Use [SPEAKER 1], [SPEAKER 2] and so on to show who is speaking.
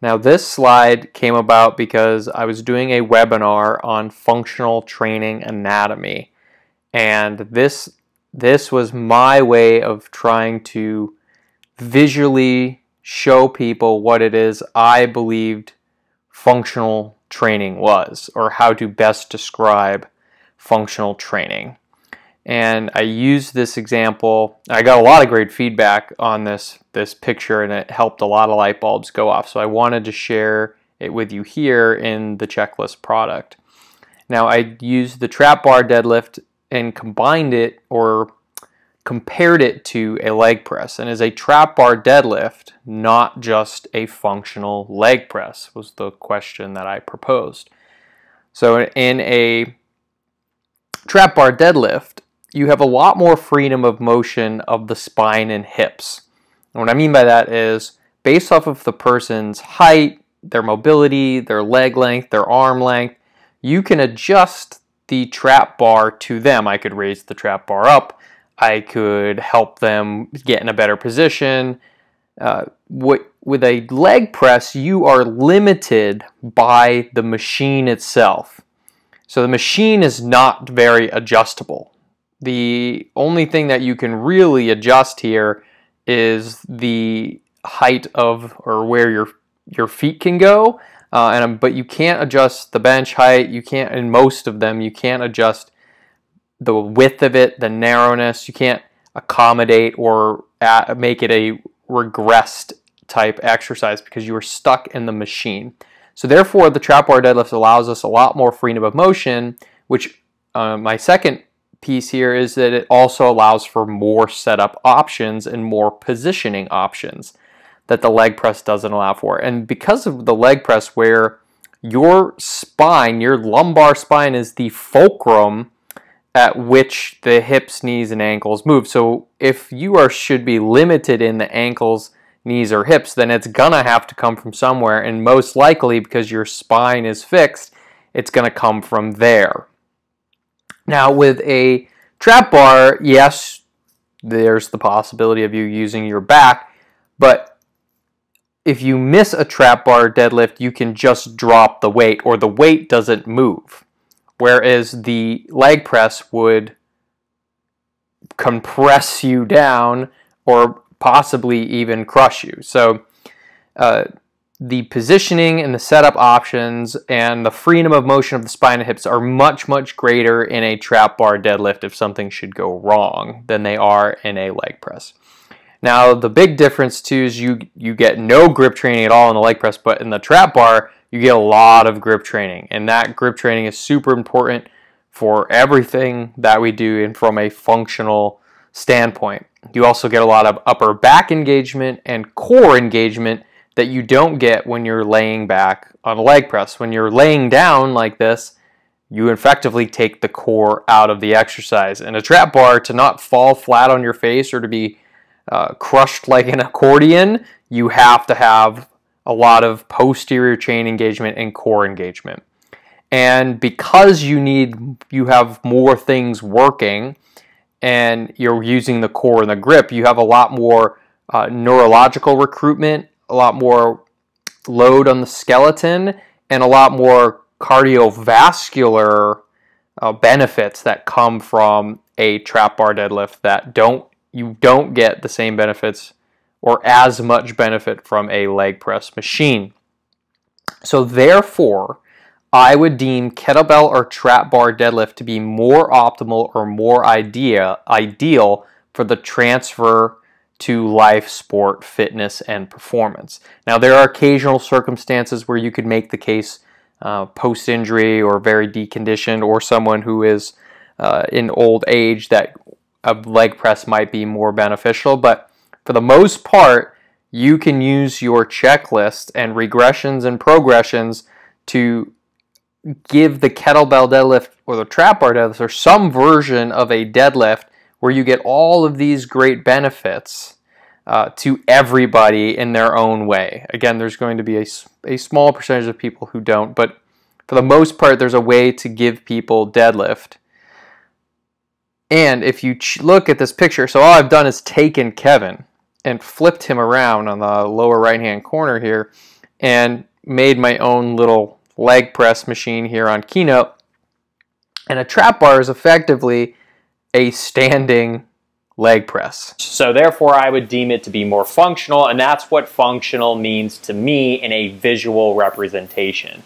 [SPEAKER 1] Now this slide came about because I was doing a webinar on functional training anatomy, and this was my way of trying to visually show people what it is I believed functional training was, or how to best describe functional training. And I used this example. I got a lot of great feedback on this picture, and it helped a lot of light bulbs go off. So I wanted to share it with you here in the checklist product. Now I used the trap bar deadlift and combined it, or compared it to a leg press. And as a trap bar deadlift, not just a functional leg press, was the question that I proposed. So in a trap bar deadlift, you have a lot more freedom of motion of the spine and hips. And what I mean by that is, based off of the person's height, their mobility, their leg length, their arm length, you can adjust the trap bar to them. I could raise the trap bar up. I could help them get in a better position. With a leg press, you are limited by the machine itself. So the machine is not very adjustable. The only thing that you can really adjust here is the height of, or where your feet can go, but you can't adjust the bench height. You can't, in most of them, you can't adjust the width of it, the narrowness. You can't accommodate or make it a regressed type exercise because you are stuck in the machine. So therefore, the trap bar deadlift allows us a lot more freedom of motion, which my second piece here is that it also allows for more setup options and more positioning options that the leg press doesn't allow for. And because of the leg press, where your spine, your lumbar spine, is the fulcrum at which the hips, knees, and ankles move. So if you should be limited in the ankles, knees, or hips, then it's gonna have to come from somewhere, and most likely, because your spine is fixed, it's gonna come from there. Now with a trap bar, yes, there's the possibility of you using your back, but if you miss a trap bar deadlift, you can just drop the weight, or the weight doesn't move. Whereas the leg press would compress you down, or possibly even crush you. So the positioning and the setup options and the freedom of motion of the spine and hips are much, much greater in a trap bar deadlift if something should go wrong than they are in a leg press. Now the big difference too is you get no grip training at all in the leg press, but in the trap bar you get a lot of grip training, and that grip training is super important for everything that we do and from a functional standpoint. You also get a lot of upper back engagement and core engagement that you don't get when you're laying back on a leg press. When you're laying down like this, you effectively take the core out of the exercise. And a trap bar, to not fall flat on your face or to be crushed like an accordion, you have to have a lot of posterior chain engagement and core engagement. And because you have more things working and you're using the core and the grip, you have a lot more neurological recruitment, a lot more load on the skeleton, and a lot more cardiovascular benefits that come from a trap bar deadlift that you don't get the same benefits or as much benefit from a leg press machine. So therefore, I would deem kettlebell or trap bar deadlift to be more optimal or more ideal for the transfer to life sport, fitness, and performance. Now there are occasional circumstances where you could make the case post-injury or very deconditioned, or someone who is in old age, that a leg press might be more beneficial, but for the most part, you can use your checklist and regressions and progressions to give the kettlebell deadlift or the trap bar deadlift, or some version of a deadlift, where you get all of these great benefits to everybody in their own way. Again, there's going to be a small percentage of people who don't, but for the most part, there's a way to give people deadlift. And if you look at this picture, so all I've done is taken Kevin and flipped him around on the lower right-hand corner here, and made my own little leg press machine here on Keynote. And a trap bar is effectively a standing leg press.
[SPEAKER 2] So therefore I would deem it to be more functional, and that's what functional means to me in a visual representation.